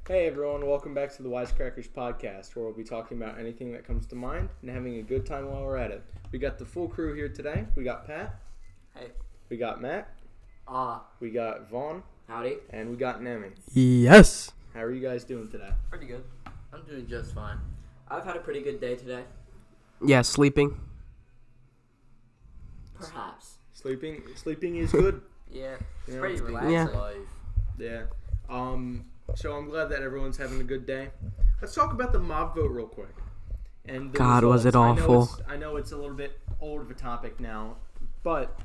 Hey everyone, welcome back to the Wisecrackers podcast, where we'll be talking about anything that comes to mind and having a good time while we're at it. We got the full crew here today. We got Pat. Hey. We got Matt. We got Vaughn. Howdy. And we got Nemi. Yes. How are you guys doing today? Pretty good. I'm doing just fine. I've had a pretty good day today. Yeah, sleeping. Perhaps. Sleeping is good. Yeah. It's Yeah. pretty relaxing. Yeah. Life. Yeah. So I'm glad that everyone's having a good day. Let's talk about the mob vote real quick. And the God, was it results. awful. I know it's a little bit old of a topic now, but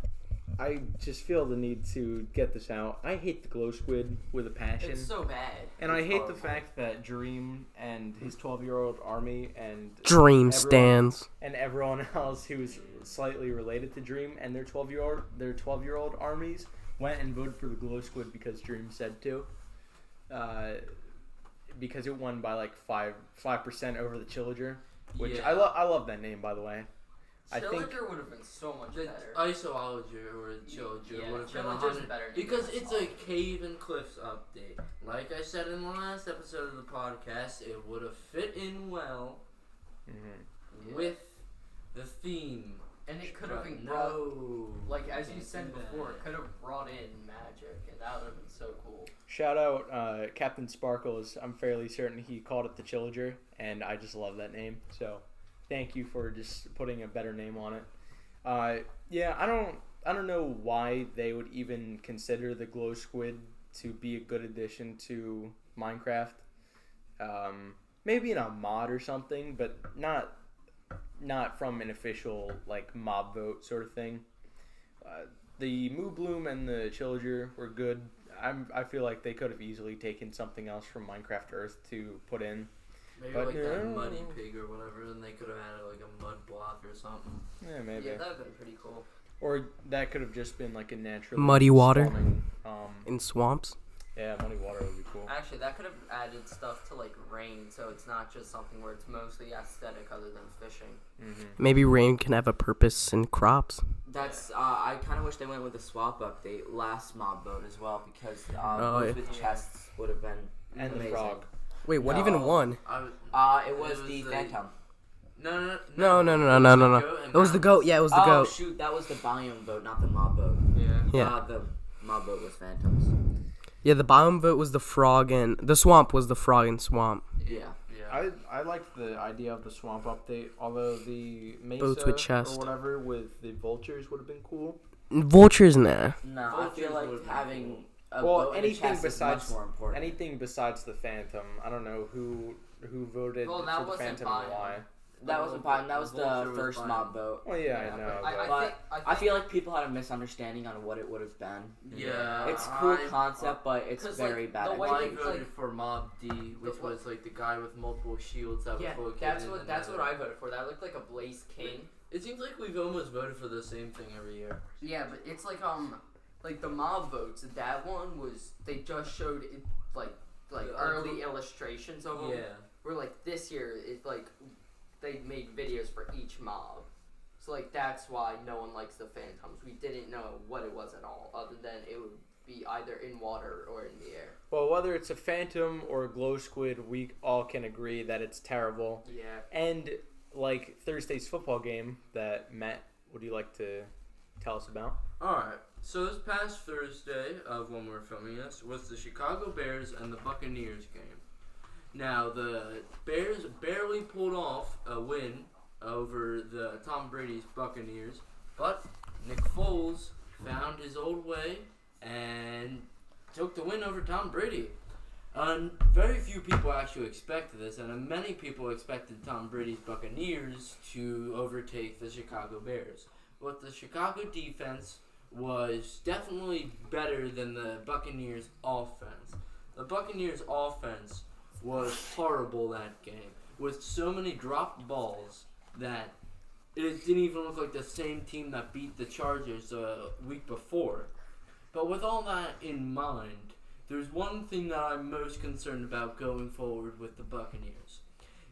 I just feel the need to get this out. I hate the glow squid with a passion. It's so bad. And I It's hate horrible. the fact that Dream and his 12-year-old army and Dream stands. and everyone else who's slightly related to Dream and their 12-year-old armies went and voted for the glow squid because Dream said to. Because it won by like 5% over the Chillager, which Yeah. I love that name, by the way. I think Chillager would have been so much The better. Isoologer or Chillager Yeah, would have been Chillager's 100 better. because it's a cave and cliffs update. Like I said in the last episode of the podcast, it would have fit in well Yeah. with the theme. And it could have But brought, no, like as you can't said do before, it that. could have brought in magic, and that would have been so cool. shout out Captain Sparkles. I'm fairly certain he called it the Chillager, and I just love that name. So thank you for just putting a better name on it. Yeah, I don't know why they would even consider the glow squid to be a good addition to Minecraft. Maybe in a mod or something, but not from an official like mob vote sort of thing. The Moo Bloom and the Chillager were good. I feel like they could have easily taken something else from Minecraft Earth to put in. maybe but like yeah. that muddy pig or whatever, and they could have added like a mud block or something. Yeah, maybe. Yeah, that would have been pretty cool. Or that could have just been like a natural Muddy water. spawning, In swamps. yeah, muddy water would be cool. Actually, that could have added stuff to like rain, so it's not just something where it's mostly aesthetic other than fishing. Mm-hmm. Maybe rain can have a purpose in crops. That's I kind of wish they went with the swap update last mob vote as well because Oh, those yeah. with chests would have been And amazing. the frog. Wait, what No. even won? It was the Phantom. No. No. It was the goat. Yeah, it was the Oh goat. shoot, that was the biome vote, not the mob vote. Yeah. Yeah. The mob vote was Phantoms. Yeah, the biome vote was the frog and the swamp was the frog and swamp. Yeah. I liked the idea of the swamp update, although the mesa Boats with chest. or whatever with the vultures would have been cool. Vultures, nah. No, I Vultures feel like would've been having a Well, boat and a anything chest besides- is much more important. Anything besides the Phantom. I don't know who voted Well, that for the wasn't Phantom and Biome. why. That wasn't fine. That was the Vulture was first fine. mob vote. Well, yeah, Yeah, I know. but but I feel like people had a misunderstanding on what it would have been. Yeah. It's a cool concept, but it's 'cause, like, very bad. the way I they, voted like- for Mob D, which The- was like the guy with multiple shields that Yeah, was located that's in what the that's what nether. I voted for. That looked like a Blaze King. It seems like we've almost voted for the same thing every year. Yeah, but it's like the mob votes. That one was they just showed it like early illustrations of them. Yeah. Where like this year it like they made videos for each mob. So like that's why no one likes the Phantoms. We didn't know what it was at all, other than it would be either in water or in the air. well, whether it's a Phantom or a glow squid, we all can agree that it's terrible. Yeah. And like Thursday's football game that Matt, would you like to tell us about? Alright, so this past Thursday of when we're filming this was the Chicago Bears and the Buccaneers game. Now, the Bears barely pulled off a win over the Tom Brady's Buccaneers, but Nick Foles found his old way and took the win over Tom Brady. Very few people actually expected this, and many people expected Tom Brady's Buccaneers to overtake the Chicago Bears. But the Chicago defense was definitely better than the Buccaneers' offense. The Buccaneers' offense was horrible that game, with so many dropped balls that it didn't even look like the same team that beat the Chargers a week before. But with all that in mind, there's one thing that I'm most concerned about going forward with the Buccaneers.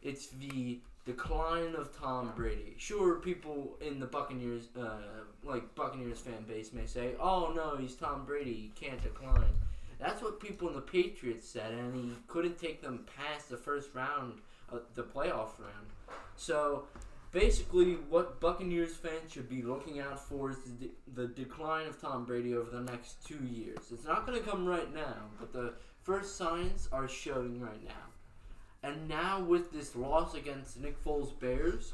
It's the decline of Tom Brady. Sure, people in the Buccaneers, Buccaneers fan base may say, "Oh no, he's Tom Brady, he can't decline." That's what people in the Patriots said, and he couldn't take them past the first round, the playoff round. So, basically, what Buccaneers fans should be looking out for is the decline of Tom Brady over the next 2 years. It's not going to come right now, but the first signs are showing right now. And now with this loss against Nick Foles' Bears,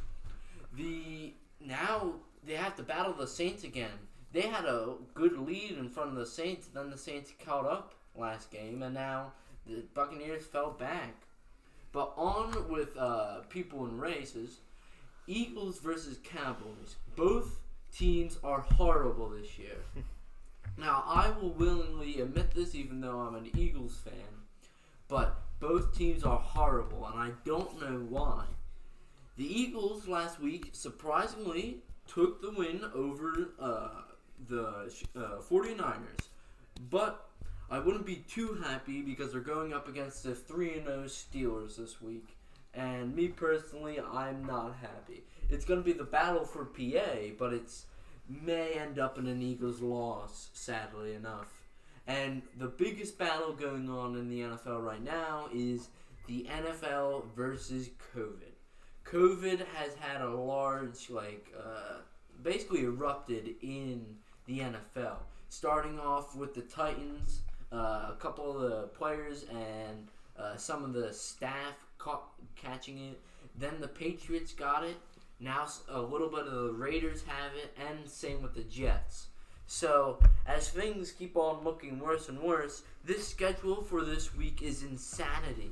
now they have to battle the Saints again. They had a good lead in front of the Saints, then the Saints caught up last game, and now the Buccaneers fell back. But on with people in races, Eagles versus Cowboys. Both teams are horrible this year. Now, I will willingly admit this even though I'm an Eagles fan, but both teams are horrible, and I don't know why. The Eagles last week surprisingly took the win over the 49ers, but I wouldn't be too happy because they're going up against the 3-0 Steelers this week, and me personally, I'm not happy. It's going to be the battle for PA, but it's may end up in an Eagles loss, sadly enough. And the biggest battle going on in the NFL right now is the NFL versus COVID. COVID has had a large, basically erupted in the NFL. Starting off with the Titans, a couple of the players and some of the staff catching it. Then the Patriots got it. Now a little bit of the Raiders have it, and same with the Jets. So, as things keep on looking worse and worse, this schedule for this week is insanity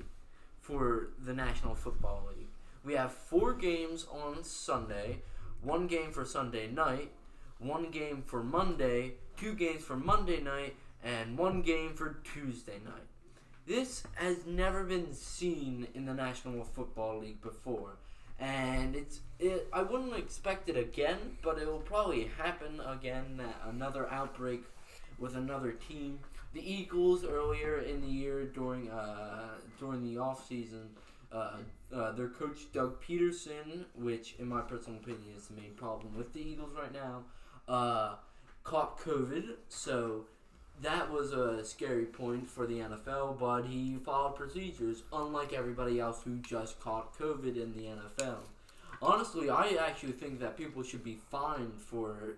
for the National Football League. We have 4 games on Sunday, 1 game for Sunday night, 1 game for Monday, 2 games for Monday night, and 1 game for Tuesday night. This has never been seen in the National Football League before. And I wouldn't expect it again, but it will probably happen again, another outbreak with another team. The Eagles earlier in the year during the offseason, their coach Doug Peterson, which in my personal opinion is the main problem with the Eagles right now, caught COVID, so that was a scary point for the NFL, but he followed procedures, unlike everybody else who just caught COVID in the NFL. Honestly, I actually think that people should be fined for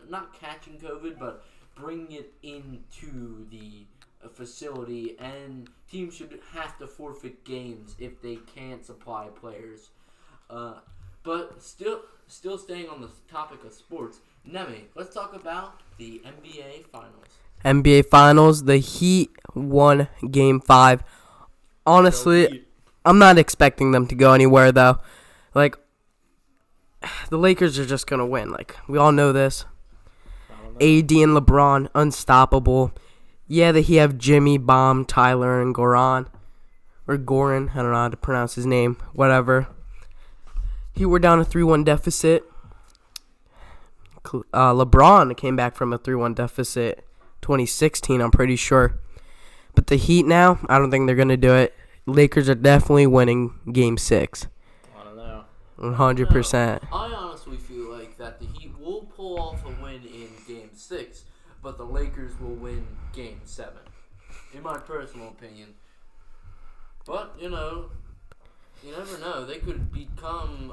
not catching COVID, but bringing it into the facility, and teams should have to forfeit games if they can't supply players. But still staying on the topic of sports, Nemi, let's talk about the NBA Finals. NBA Finals, the Heat won Game 5. Honestly, I'm not expecting them to go anywhere, though. Like, the Lakers are just going to win. Like, we all know this. AD and LeBron, unstoppable. Yeah, the Heat have Jimmy, Bomb, Tyler, and Goran. Or Goran, I don't know how to pronounce his name. Whatever. Heat were down a 3-1 deficit. LeBron came back from a 3-1 deficit 2016, I'm pretty sure. But the Heat now, I don't think they're going to do it. Lakers are definitely winning Game 6. I don't know. 100%. I honestly feel like that the Heat will pull off a win in Game 6, but the Lakers will win Game 7, in my personal opinion. But, you never know. They could become,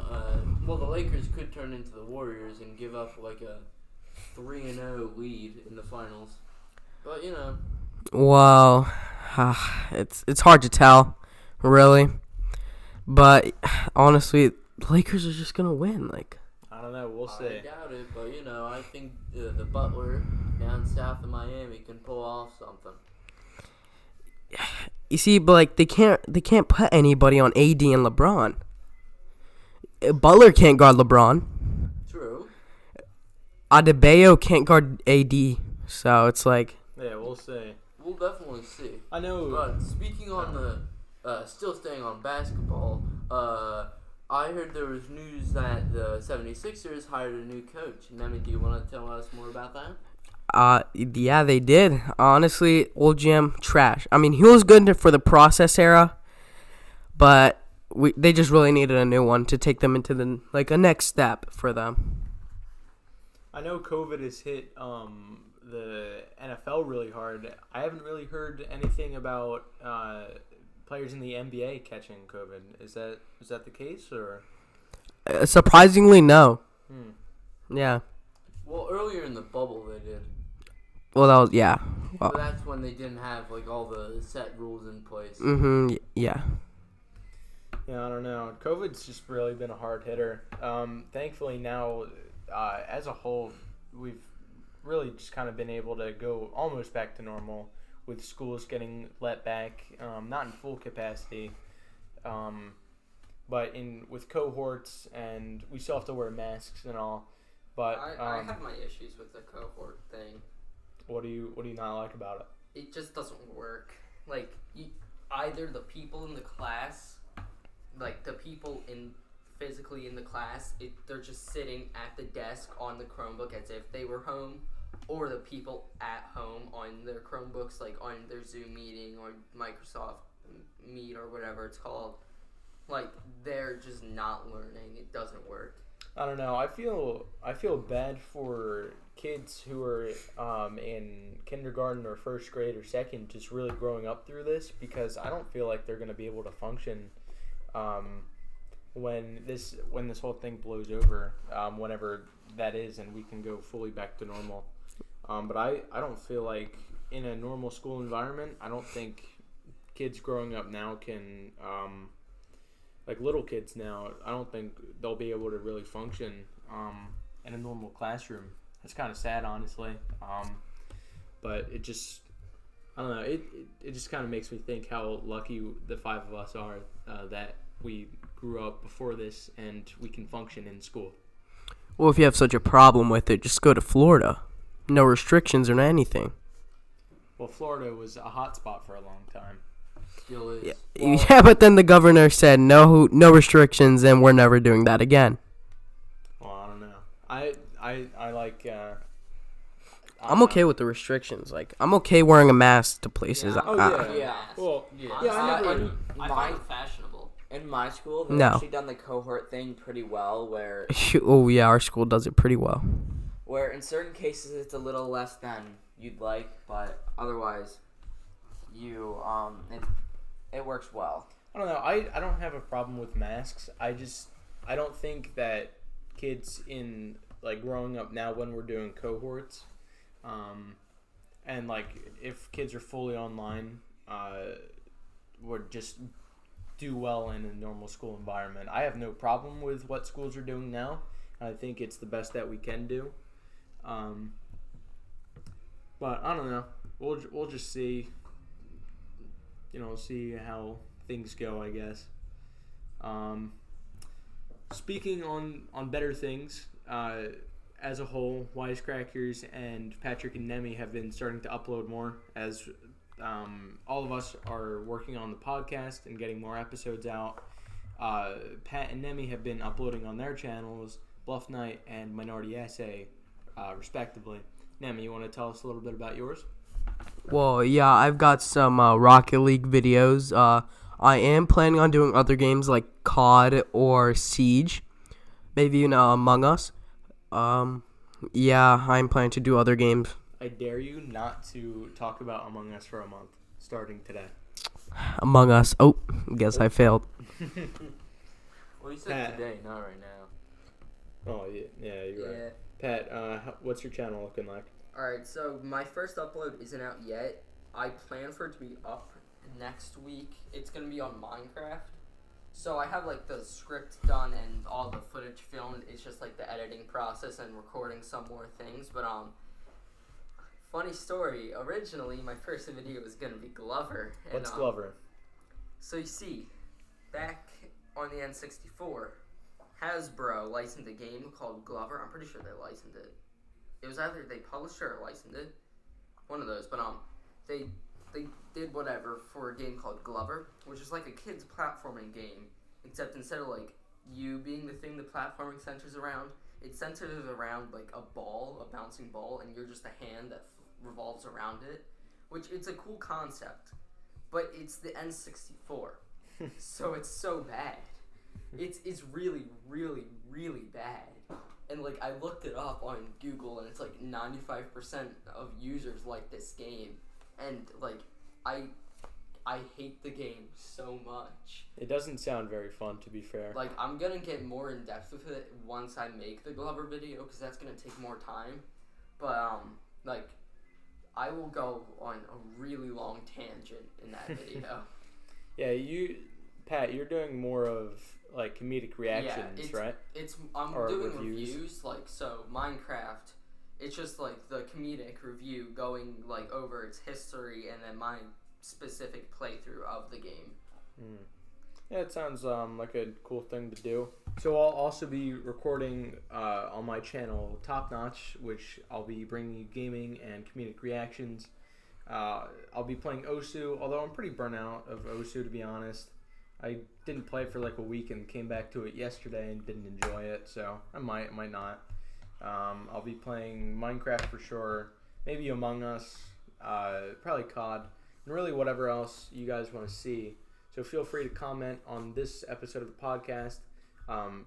the Lakers could turn into the Warriors and give up like a 3-0 lead in the finals. But, Well, it's hard to tell, really. But, honestly, the Lakers are just going to win. I don't know. We'll see. I doubt it, but, I think the Butler down south of Miami can pull off something. You see, but they can't put anybody on AD and LeBron. Butler can't guard LeBron. True. Adebayo can't guard AD. So it's like, Yeah, we'll see. We'll definitely see. I know. But speaking on still staying on basketball, I heard there was news that the 76ers hired a new coach. Nemi, do you want to tell us more about that? yeah, they did. Honestly, old GM, trash. I mean, he was good for the process era, but they just really needed a new one to take them into a next step for them. I know COVID has hit the NFL really hard. I haven't really heard anything about players in the NBA catching COVID. Is that the case or? Surprisingly, no. Yeah. Well, earlier in the bubble they did. Well, that was yeah. But that's when they didn't have like all the set rules in place. Yeah. Yeah, I don't know. COVID's just really been a hard hitter. Thankfully now, as a whole, we've really just kind of been able to go almost back to normal with schools getting let back, not in full capacity, but with cohorts, and we still have to wear masks and all. But I have my issues with the cohort thing. What do you not like about it? It just doesn't work. Like, either the people in the class, like the people physically in the class, they're just sitting at the desk on the Chromebook as if they were home, or the people at home on their Chromebooks, like on their Zoom meeting or Microsoft Meet or whatever it's called. Like, they're just not learning. It doesn't work. I don't know. I feel bad for kids who are in kindergarten or first grade or second, just really growing up through this, because I don't feel like they're going to be able to function when this whole thing blows over, whenever that is, and we can go fully back to normal. But I don't feel like in a normal school environment, I don't think kids growing up now can, like little kids now, I don't think they'll be able to really function in a normal classroom. It's kind of sad, honestly. But it just, I don't know, it just kind of makes me think how lucky the five of us are that we grew up before this and we can function in school. Well, if you have such a problem with it, just go to Florida. No restrictions or anything. Well, Florida was a hot spot for a long time. Still is. Yeah, but then the governor said no restrictions, and we're never doing that again. Well, I don't know. I like. I'm okay with the restrictions. Like, I'm okay wearing a mask to places. Yeah. Oh yeah. Yeah. Well, Yeah. I find it fashionable. In my school, they've No. actually done the cohort thing pretty well, where Oh yeah, our school does it pretty well. in certain cases it's a little less than you'd like, but otherwise, it works well. I don't know. I don't have a problem with masks. I don't think that kids in like growing up now when we're doing cohorts, and like if kids are fully online, would just do well in a normal school environment. I have no problem with what schools are doing now. I think it's the best that we can do. But I don't know. We'll just see. See how things go, I guess. Speaking on better things, as a whole, Wisecrackers and Patrick and Nemi have been starting to upload more as all of us are working on the podcast and getting more episodes out. Pat and Nemi have been uploading on their channels, Bluff Night and Minority Essay, respectively. Nemi, you want to tell us a little bit about yours? Well, yeah, I've got some Rocket League videos. I am planning on doing other games like COD or Siege, maybe Among Us. Yeah, I'm planning to do other games. I dare you not to talk about Among Us for a month, starting today. Among Us. Oh, guess I failed. Well, you said Pat. today, not right now. Oh, yeah, you're right. Pat, what's your channel looking like? Alright, so my first upload isn't out yet. I plan for it to be up next week. It's going to be on Minecraft. So I have like the script done and all the footage filmed. It's just like the editing process and recording some more things. But funny story, originally my first video was going to be Glover. What's Glover? So you see, back on the N64, Hasbro licensed a game called Glover. I'm pretty sure they licensed it. It was either they published it or licensed it, one of those. But they did whatever for a game called Glover, which is like a kid's platforming game, except instead of like you being the thing the platforming centers around, it centers around like a ball, a bouncing ball, and you're just a hand that revolves around it. Which it's a cool concept, but it's the N64, so it's so bad. It's really, really, really bad. And like I looked it up on Google, and it's like 95% of users like this game, and like I hate the game so much. It doesn't sound very fun, to be fair. Like I'm gonna get more in depth with it once I make the Glover video, because that's gonna take more time. But like I will go on a really long tangent in that video. Yeah, Pat, you're doing more of like comedic reactions, right? I'm Or doing reviews. reviews, like, so Minecraft, it's just like the comedic review going like over its history and then my specific playthrough of the game. Yeah, it sounds like a cool thing to do. So I'll also be recording on my channel Top Notch, which I'll be bringing you gaming and comedic reactions. I'll be playing Osu, although I'm pretty burnt out of Osu, to be honest. I didn't play it for like a week and came back to it yesterday and didn't enjoy it, so I might not. I'll be playing Minecraft for sure, maybe Among Us, probably COD, and really whatever else you guys want to see. So feel free to comment on this episode of the podcast,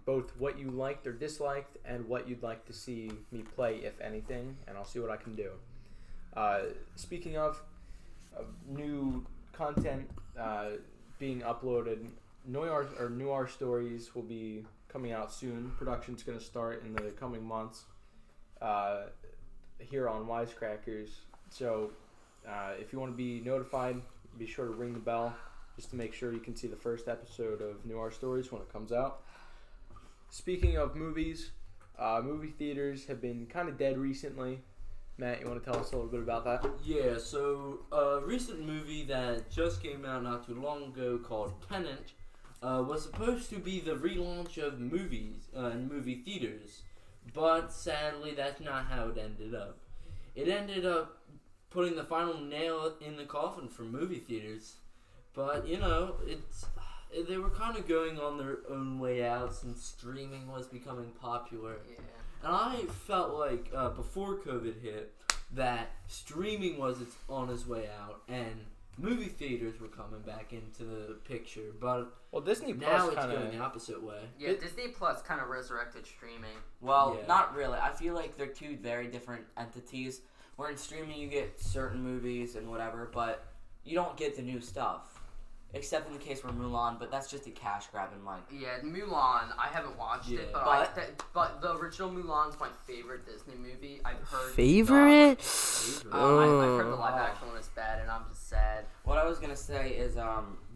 both what you liked or disliked and what you'd like to see me play, if anything, and I'll see what I can do. Speaking of new content being uploaded, Noir Stories will be coming out soon. Production's going to start in the coming months here on Wisecrackers. So if you want to be notified, be sure to ring the bell just to make sure you can see the first episode of Noir Stories when it comes out. Speaking of movies, movie theaters have been kind of dead recently. Matt, you want to tell us a little bit about that? Yeah, so a recent movie that just came out not too long ago called Tenet was supposed to be the relaunch of movies and movie theaters, but sadly that's not how it ended up. It ended up putting the final nail in the coffin for movie theaters, but you know, they were kind of going on their own way out since streaming was becoming popular. Yeah. And I felt like before COVID hit that streaming was on its way out and movie theaters were coming back into the picture. But Disney now Plus it's kind going of. the opposite way. Yeah, Disney Plus kind of resurrected streaming. Well, Yeah. not really. I feel like they're two very different entities. Where in streaming you get certain movies and whatever, but you don't get the new stuff. Except in the case where Mulan, but that's just a cash grab and like. Yeah, Mulan, I haven't watched it, Yeah. but the original Mulan's my favorite Disney movie. I've heard Favorite? I've heard the live action one is bad, and I'm just sad. What I was gonna say is,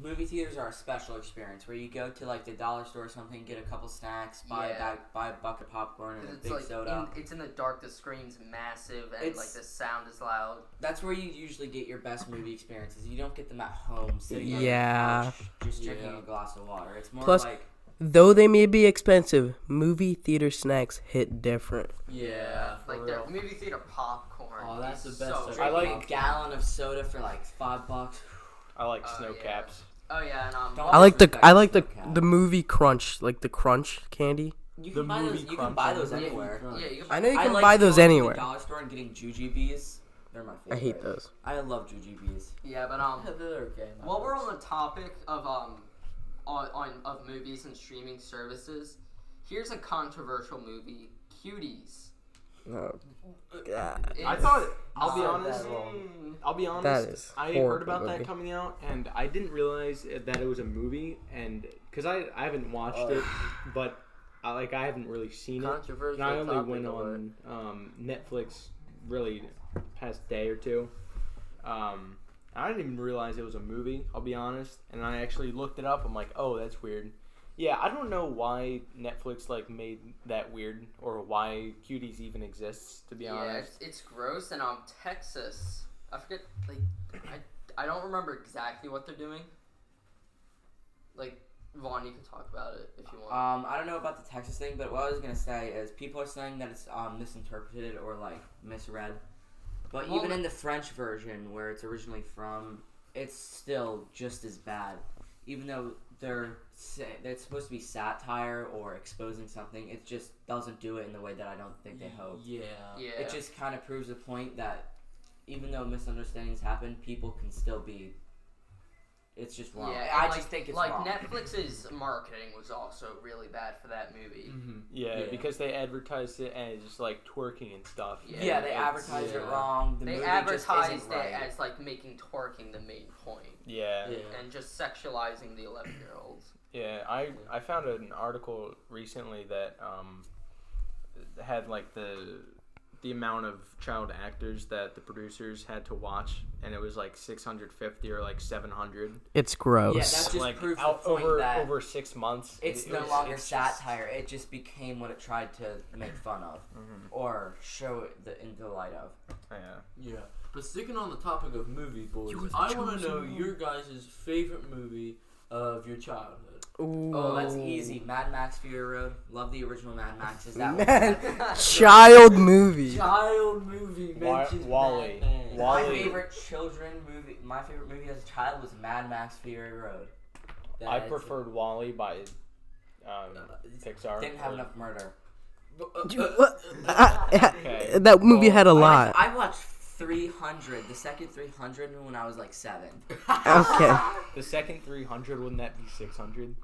movie theaters are a special experience where you go to like the dollar store or something, get a couple snacks, buy a bucket of popcorn and a It's big like soda. it's in the dark. The screen's massive, and It's- like the sound is loud. That's where you usually get your best movie experiences. You don't get them at home sitting on Yeah. your couch just drinking Yeah. a glass of water. It's more Plus- like Though they may be expensive, movie theater snacks hit different. Yeah, Like for their real. movie theater popcorn. Oh, that's is the best So I've drinking I good. like- a gallon of soda for like $5. I like Oh, snow yeah. caps. Oh yeah, and Don't- I like the Snowcap. the movie crunch, like the crunch candy. You The can buy those. movie You can crunch buy and those the movie anywhere. crunch. yeah, you can I know you I can like buy those going to anywhere. the dollar store and getting jujubes. They're my favorite. I hate those. I love jujubes. Yeah, but They're okay. while we're on the topic of of movies and streaming services, here's a controversial movie, Cuties. Oh, God. I thought. I'll be Said honest. that wrong. I'll be honest. That is I heard horrible about that movie. coming out, and I didn't realize that it was a movie, and because I haven't watched it, but I haven't really seen it. Controversial And I only topic went alert. on Netflix really past day or two. I didn't even realize it was a movie, I'll be honest. And I actually looked it up. I'm like, oh, that's weird. Yeah, I don't know why Netflix made that weird or why Cuties even exists, to be Yeah, honest. it's gross. And Texas, I forget. I don't remember exactly what they're doing. Like, Vaughn, you can talk about it if you want. I don't know about the Texas thing, but what I was gonna say is people are saying that it's misinterpreted or like misread. But Well, even in the French version, where it's originally from, it's still just as bad. Even though they're supposed to be satire or exposing something, it just doesn't do it in the way that I don't think they hope. Yeah. yeah. It just kind of proves the point that even though misunderstandings happen, people can still be It's just wrong. Yeah, I and, just think it's like wrong. Netflix's marketing was also really bad for that movie. Yeah, because they advertised it as just like twerking and stuff. Yeah, they advertised it wrong. The They movie advertised just isn't it right. as like making twerking the main point Yeah. and just sexualizing the 11-year-olds. Yeah, I found an article recently that had like the amount of child actors that the producers had to watch, and it was like 650 or like 700. It's gross. Yeah, that's just like proves out the point over that over 6 months. it's it no was- longer it's just- satire. It just became what it tried to make fun of or show it in the light of. Yeah. But sticking on the topic of movie boys, I want to know your guys' favorite movie of your childhood. Ooh. Oh, that's easy. Mad Max Fury Road. Love the original Mad Max. Is that Man, child movie. Child movie mentions Wall-E. Mad Max. My Wall-E. favorite My favorite movie as a child was Mad Max Fury Road. I preferred Wall-E by Pixar. Didn't have enough murder. Okay. That movie had a lot. I watched 300, the second 300 when I was like 7. Okay. The second 300, wouldn't that be 600?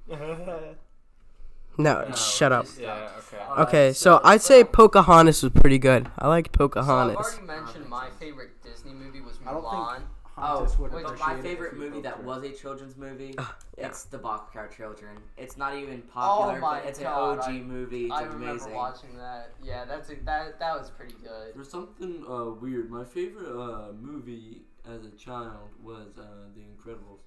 No, No, shut up. just- Yeah, okay. Okay, so I'd say Pocahontas was pretty good. I liked So I've Pocahontas. already mentioned my favorite Disney movie was I don't think Mulan. Hontus would wait, But appreciate my it favorite if you movie that both was a children's movie, yeah. it's The Boxcar Children. It's not even popular, my but it's God, an OG movie. It's I remember amazing. watching that. Yeah, that was pretty good. There's something weird. My favorite movie as a child was The Incredibles.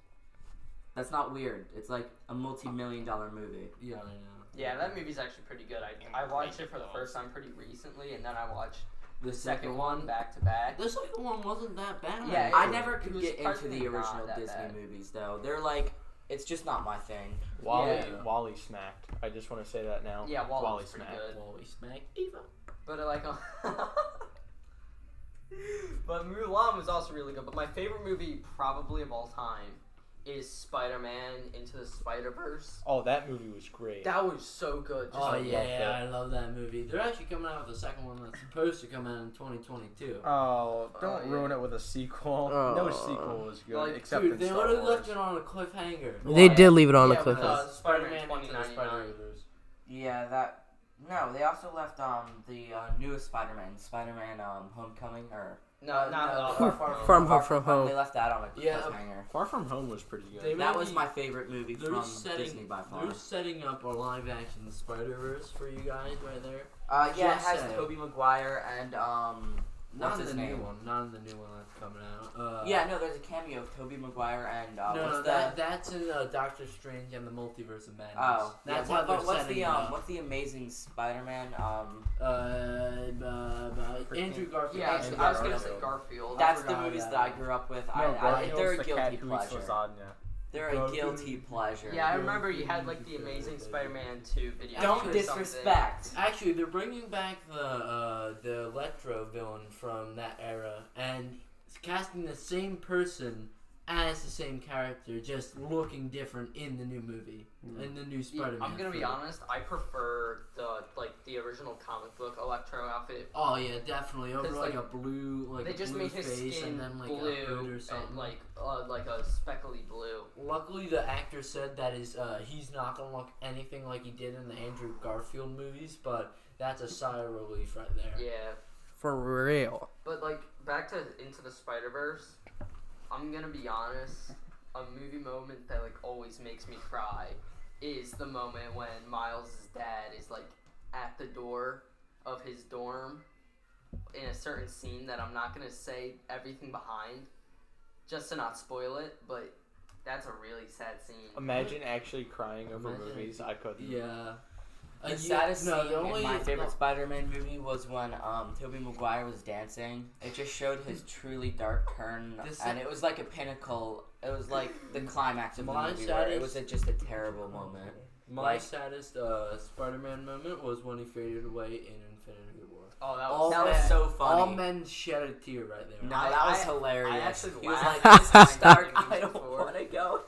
That's not weird. It's like a multi-million-dollar movie. Yeah, I know. Yeah, that movie's actually pretty good. I watched it for the first time pretty recently, and then I watched The second one back to back. The second one wasn't that bad. Yeah, I it- never it could was get into surprisingly the not original that Disney bad. movies, though. They're like, it's just not my thing. Wally, Yeah. Wally smacked. I just want to say that now. Yeah, Wally Wall-E's pretty smacked. good. Wally Smack Diva. But but Mulan was also really good. But my favorite movie, probably of all time, is Spider-Man Into the Spider-Verse. Oh, that movie was great. That was so good. Just Oh I loved yeah, it. I love that movie. They're actually coming out with a second one that's supposed to come out in 2022. Oh, don't Oh, ruin yeah. it with a sequel. Oh. No sequel was good, Like, except Dude, in they Star would have Wars. left it on a cliffhanger. They did leave it on Yeah, a but, cliffhanger. Spider-Man Into the 2099. Spider-Verse. Yeah, that. No, they also left the newest Spider-Man Homecoming, or No, not Far From Home. They left that on a Yeah. cliffhanger. Far From Home was pretty good. They That may was be- my favorite movie They're from setting, Disney by far. They're setting up a live action Spider-Verse for you guys right there. Yeah, it Just has saying. Tobey Maguire and Not what's in his the name? new one. Not in the new one that's coming out. Yeah, no, there's a cameo of Tobey Maguire and No, that's in Doctor Strange and the Multiverse of Madness. Oh, That's yeah, how they're what's setting the it up. what's the Amazing Spider-Man? Andrew Garfield. Yeah, Andrew I was gonna Garfield. say Garfield. That's the forgot movies that. that I grew up with. No, They're Garfield's a the guilty cat who eats pleasure. lasagna. They're a guilty pleasure. Yeah, I remember you had like the Amazing Spider-Man 2 video. Don't or something. disrespect. Actually, they're bringing back the Electro villain from that era and casting the same person as the same character, just looking different in the new movie, in the new Yeah, Spider-Man. I'm gonna be film. honest. I prefer the original comic book Electro outfit. Oh yeah, definitely. Over 'Cause, like like, a blue, like They a just blue made his face skin and then like a blue hood or and something. like a speckly blue. Luckily, the actor said that he's not gonna look anything like he did in the Andrew Garfield movies, but that's a sigh of relief right there. Yeah, For real. but like back to Into the Spider-Verse, I'm gonna be honest. A movie moment that like always makes me cry is the moment when Miles' dad is like at the door of his dorm in a certain scene that I'm not gonna say everything behind just to not spoil it, but that's a really sad scene. Imagine actually crying over Imagine- movies. I couldn't. Yeah. The saddest no, scene the only in my favorite Spider-Man movie was when Tobey Maguire was dancing. It just showed his truly dark turn, and it was like a pinnacle. It was like the climax of the My movie, where it saddest- was just a terrible moment. My Like- saddest Spider-Man moment was when he faded away in Infinity War. Oh, that All was That was men- so funny. All men shed a tear right there. No, I- that was I- hilarious. I actually He was laughed like, "This is dark. at I don't before. want to go."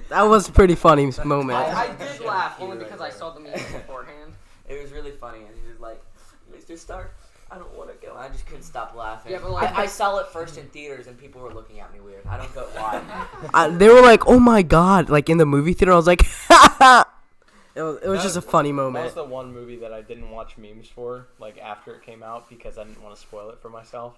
That was a pretty funny moment. I Shed did a laugh tear only right because I there. saw the movie beforehand. It was really funny, and he was like, "Mr. Stark, I don't want to go. I just couldn't stop laughing. Yeah, but like I saw it first in theaters and people were looking at me weird. I don't know why. They were like, "Oh my god!" Like in the movie theater, I was like, It was just a funny That was moment. the one movie that I didn't watch memes for, like after it came out, because I didn't want to spoil it for myself.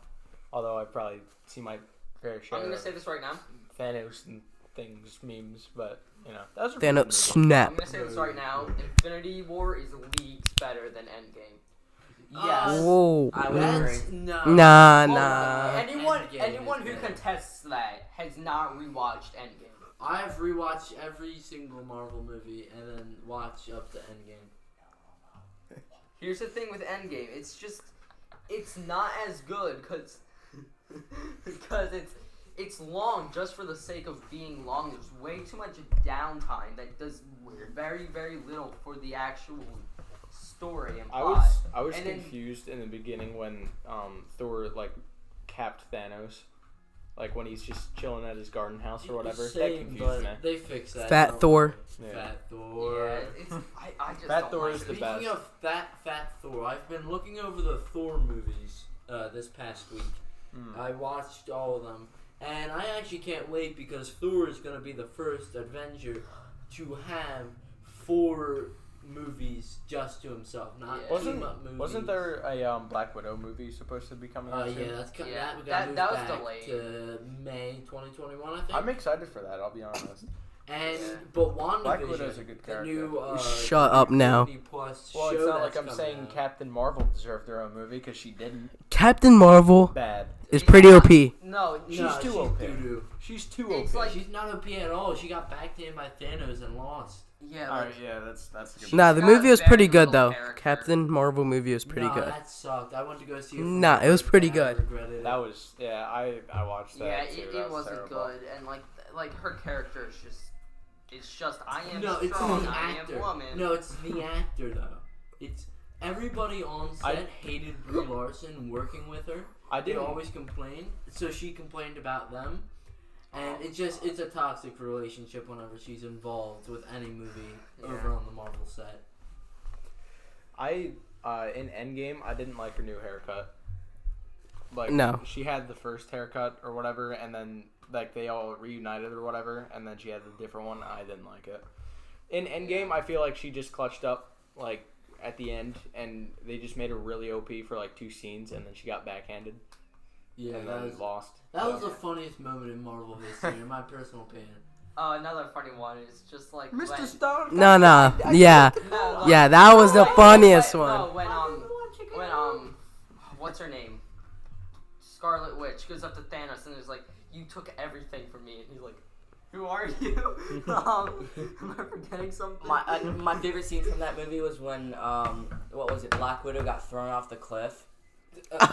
Although I probably see my fair share I'm gonna of say this right now. Thanos and things memes, but that was a Then pretty it good movie. snap. I'm gonna say this right now. Infinity War is leagues better than Endgame. Yes. Whoa. I would agree. That's no. Nah. Anyone Endgame who is better. contests that has not rewatched Endgame. I've rewatched every single Marvel movie and then watched up to Endgame. Here's the thing with Endgame. It's not as good because it's long just for the sake of being long. There's way too much downtime that does very, very little for the actual story and plot. I was And then- confused in the beginning when Thor capped Thanos, like when he's just chilling at his garden house or whatever. That confused me. They fixed that. Fat don't Thor. worry. Yeah. Fat Thor. Yeah, I just Fat don't Thor like is it. the Speaking best. of fat Thor, I've been looking over the Thor movies this past week. I watched all of them, and I actually can't wait because Thor is going to be the first Avenger to have 4 movies just to himself, not Yeah. team up movies. Wasn't there a Black Widow movie supposed to be coming out soon? Yeah, that's Yeah, that got that moved was back delayed. to May 2021, I think. I'm excited for that. I'll be honest. And Yeah. but WandaVision, Black Widow's a good the character. new Shut up now. Disney Plus Well, it's show not like that's I'm coming saying out. Captain Marvel deserved their own movie because she didn't. Captain Marvel Bad. is pretty OP. No, She's No, too OP. doo-doo. She's too It's OP. like- She's not OP at all. She got backed in by Thanos and lost. yeah. All Like, right, yeah, that's a good. Nah, the got movie was very pretty good little though. character. Captain Marvel movie was pretty Nah, good. that sucked. I went to go see it. for Nah, my it was birthday. pretty I good. regretted it. That was I watched that yeah, too. it That was wasn't terrible. good, and like her character is just. It's just I am No, it's strong, the I actor. am woman. No, it's the actor though. It's everybody on set hated Brie Larson working with her. I They didn't always complain, so she complained about them, and it's a toxic relationship whenever she's involved with any movie over on the Marvel set. in Endgame, I didn't like her new haircut. Like, No. she had the first haircut or whatever, and then like they all reunited or whatever, and then she had a different one. I didn't like it. In Endgame, I feel like she just clutched up like at the end, and they just made her really OP for like 2 scenes, and then she got backhanded Yeah, and that then was lost. the funniest moment in Marvel history, in my personal opinion. Another funny one is just like when, Stark. No, yeah, No, like- yeah, that was the Wait, funniest no, one. when what's her name? Scarlet Witch goes up to Thanos and is like, "You took everything from me," and he's like, "Who are you?" Am I forgetting something? My favorite scene from that movie was when what was it? Black Widow got thrown off the cliff.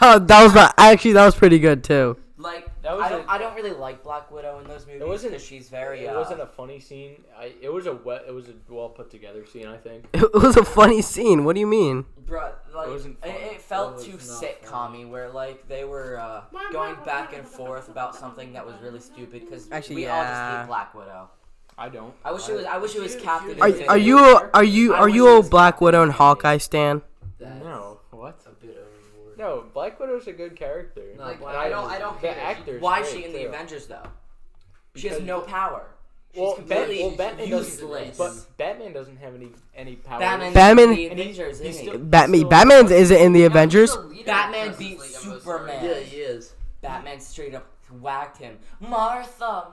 Oh, that was pretty good too. Like That was I don't really like Black Widow in those movies wasn't- because she's very. It wasn't a funny scene. It was a well put together scene. I think. It was a funny scene. What do you mean? Bruh, like, wasn't funny. it felt It too was not sitcom-y, where like they were going back and forth about something that was really stupid. Because Actually, we all just yeah. hate Black Widow. I don't. I wish it was Captain. Are America. you are you I are wish you it a was Black Captain Widow and America. Hawkeye stan? That's No, what? a bit overboard. No, Black Widow's a good character. No, Like, Black I don't Widow- hate The her. actor's Why is great, she in the too. Avengers though? She has Because- no power. She's Well, completely Batman useless. doesn't. But Batman doesn't have any power. Batman- in the And he- Avengers, he's isn't still- he? Batman isn't in the Yeah, Avengers. he's the leader of Batman Justice beat League in most Superman. stories. Yeah, he is. Batman straight up whacked him. Martha.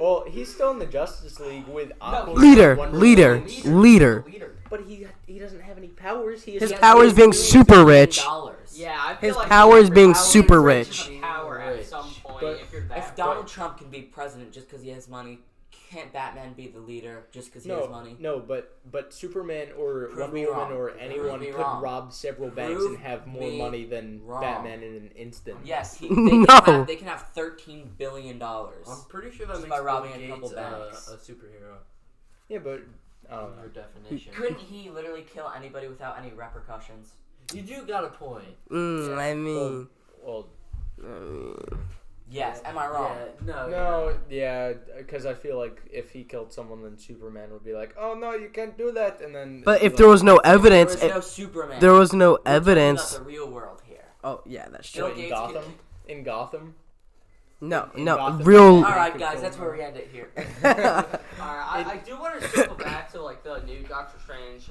Well, he's still in the Justice League with Aquaman, Leader, Wonder leader, Woman. leader. But he doesn't have any powers. He His has power is being super rich. Yeah, I feel His like power is being power super rich. rich. Power at Rich. some point But if you're that. If Donald Trump can be president just because he has money, can't Batman be the leader just because he has money? No, but Superman or Prove Wonder me Woman wrong. or Prove anyone me could wrong. rob several banks Prove and have more me money than wrong. Batman in an instant. Yes, No. they can have $13 billion. I'm pretty sure that Just makes by robbing Bill a couple Gates banks. a superhero. Yeah, but I don't know. Your definition. Couldn't he literally kill anybody without any repercussions? You do got a point. I mean, Well, Yes, am I wrong? Yeah, No, yeah, because I feel like if he killed someone, then Superman would be like, "Oh no, you can't do that," and then. But it'd if be there like, was no evidence, There was no Superman. there was no We're talking evidence. about the real world here. Oh yeah, that's Bill true. in Gates Gotham, in Gotham. No, in no, Gotham, real. Batman All right, could guys, kill that's him. where we end it here. Alright, I do want to circle back to like the new Doctor Strange,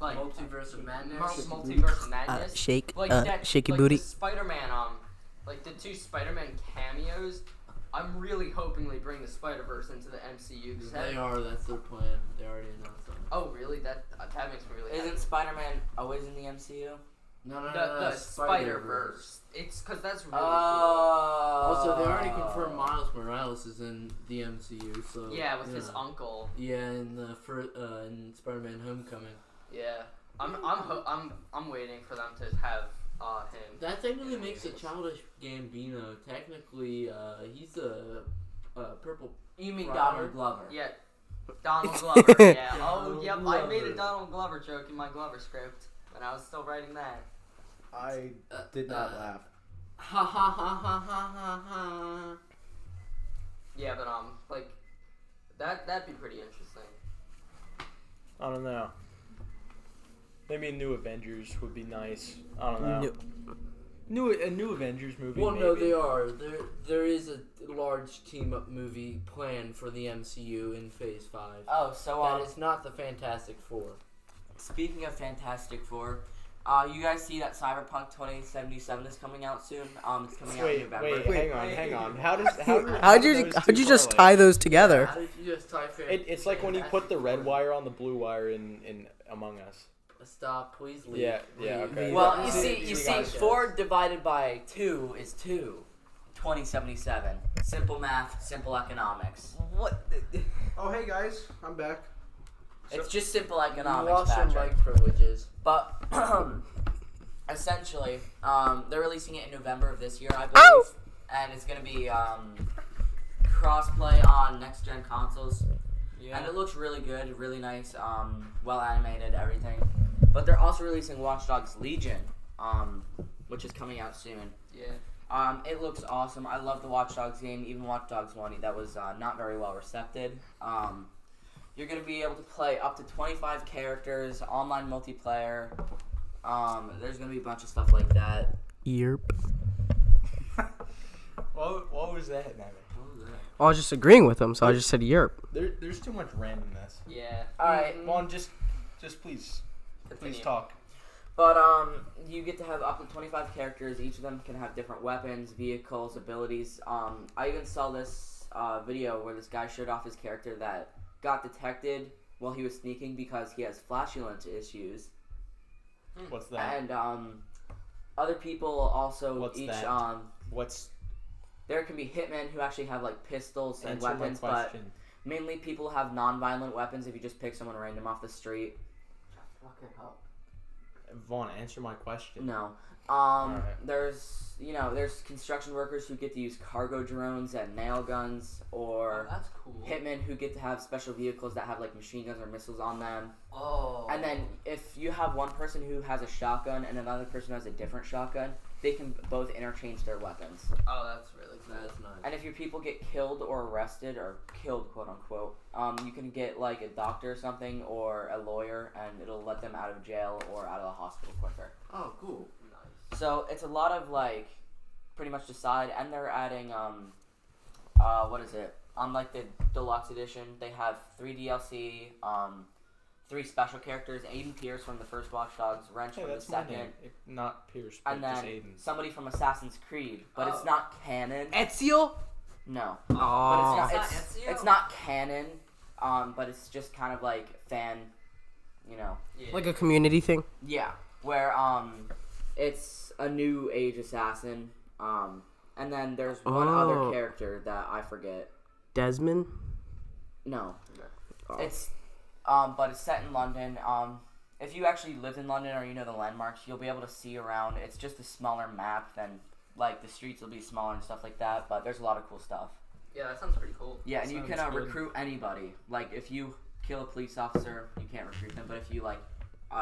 like Multiverse of Madness. Multiverse of Madness. Shake, Like shake your like booty. The Spider-Man, like the two Spider-Man cameos. I'm really hoping they bring the Spider-Verse into the MCU. 'Cause They that, are. That's their plan. They already announced it. oh really? That makes me really. Isn't happy. Spider-Man always in the MCU? No, The Spider-Verse? It's because that's really Also, they already confirmed Miles Morales is in the MCU. So cool. Yeah, with his uncle. Yeah, in the in Spider-Man: Homecoming. Yeah, I'm waiting for them to have him. That technically makes a childish Gambino. Technically, he's a purple. You mean Right. Donald Glover? Yeah, Donald Glover. Yeah. Oh, yep. I made a Donald Glover joke in my Glover script when I was still writing that. I did not laugh. Ha ha ha ha ha ha ha. Yeah, but like that'd be pretty interesting. I don't know. Maybe a new Avengers would be nice. I don't know. A new Avengers movie. Well, maybe. no, they are. There is a large team-up movie planned for the MCU in Phase 5. Oh, so That is not the Fantastic Four. speaking of Fantastic Four, you guys see that Cyberpunk 2077 is coming out soon? It's coming out in November. Wait, hang on. How'd you just tie those together? How did you just tie It's like when you put the red wire on the blue wire in Among Us. Stop, please leave. Yeah, okay. Well, You you see, guys- 4 divided by 2 is 2. 2077. Simple math, simple economics. What? Oh, hey guys, I'm back. It's just simple You economics, lost your Patrick. mic privileges. But essentially, they're releasing it in November of this year, I believe, Ow! and it's gonna be cross-play on next-gen consoles. And it looks really good, really nice, well animated, everything. But they're also releasing Watch Dogs Legion, which is coming out soon. Yeah. It looks awesome. I love the Watch Dogs game, even Watch Dogs 1 that was not very well received. You're going to be able to play up to 25 characters, online multiplayer. There's going to be a bunch of stuff like that. Yerp. What was that, Navin? I was just agreeing with him, so I just said yerp. There's too much randomness. Yeah. Alright. Mhm. Come on, just please Continue. talk. But you get to have up to 25 characters. Each of them can have different weapons, vehicles, abilities. I even saw this video where this guy showed off his character that got detected while he was sneaking because he has flatulence issues. What's that? And other people also What's each that? What's there can be hitmen who actually have like pistols and answer my weapons, but question? mainly people have non-violent weapons if you just pick someone random off the street. Fuck it up. Vaughn, answer my question. No. Alright. There's construction workers who get to use cargo drones and nail guns, or That's cool. hitmen who get to have special vehicles that have like machine guns or missiles on them. Oh. And then if you have one person who has a shotgun and another person who has a different shotgun, they can both interchange their weapons. Oh, that's really cool. That's nice. And if your people get killed or arrested, or killed, quote unquote, you can get like a doctor or something, or a lawyer, and it'll let them out of jail or out of the hospital quicker. Oh, cool. Nice. So it's a lot of like, pretty much decide, and they're adding what is it? On like the deluxe edition, they have 3 DLC, 3 special characters, Aiden Pierce from the first Watch Dogs, Wrench Hey, from the that's my second, name. Not Pierce, but and just then Aiden. somebody from Assassin's Creed, but it's Oh. not canon. Ezio? No. Oh. But It's not Ezio? it's not canon, but it's just kind of like fan, Yeah. Like a community thing? yeah, where it's a new age assassin, and then there's one other Oh. character that I forget. Desmond? No, Oh. it's but it's set in London. If you actually lived in London or you know the landmarks, you'll be able to see around. It's just a smaller map than like the streets will be smaller and stuff like that. But there's a lot of cool stuff. Yeah, that sounds pretty cool. Yeah, and you can Sounds good. recruit anybody. Like if you kill a police officer, you can't recruit them. But if you like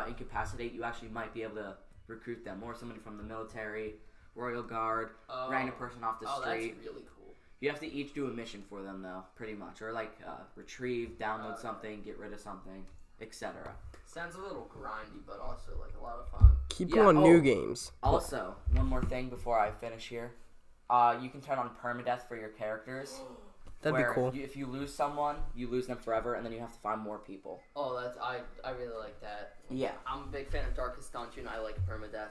incapacitate, you actually might be able to recruit them, or somebody from the military, Royal Guard, random person off the street. That's really cool. You have to each do a mission for them, though, pretty much. Or, like, retrieve, download something, get rid of something, etc. Sounds a little grindy, but also, like, a lot of fun. Keep on new games. Also, one more thing before I finish here. You can turn on permadeath for your characters. That'd be cool. If you lose someone, you lose them forever, and then you have to find more people. Oh, I really like that. Yeah. I'm a big fan of Darkest Dungeon. I like permadeath.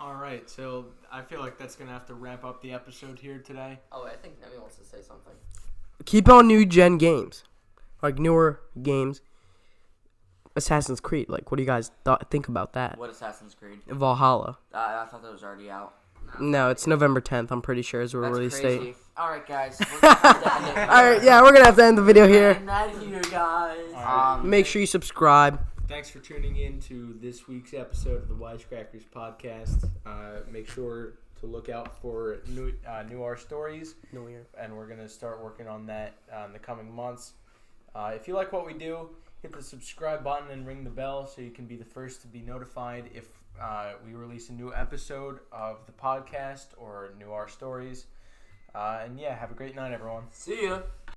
All right, so I feel like that's gonna have to wrap up the episode here today. Oh, I think Nemi wants to say something. Keep on new gen games, like newer games. Assassin's Creed. Like, what do you guys think about that? What Assassin's Creed? Valhalla. I thought that was already out. No, it's November 10th. I'm pretty sure is a That's release crazy. date. All right, guys. We're gonna have to end it. All right, yeah, we're gonna have to end the video here. End that here, guys. All right. Make sure you subscribe. Thanks for tuning in to this week's episode of the Wisecrackers podcast. Make sure to look out for new our stories, and we're gonna start working on that in the coming months. If you like what we do, hit the subscribe button and ring the bell so you can be the first to be notified if we release a new episode of the podcast or new our stories. And yeah, have a great night, everyone. See ya.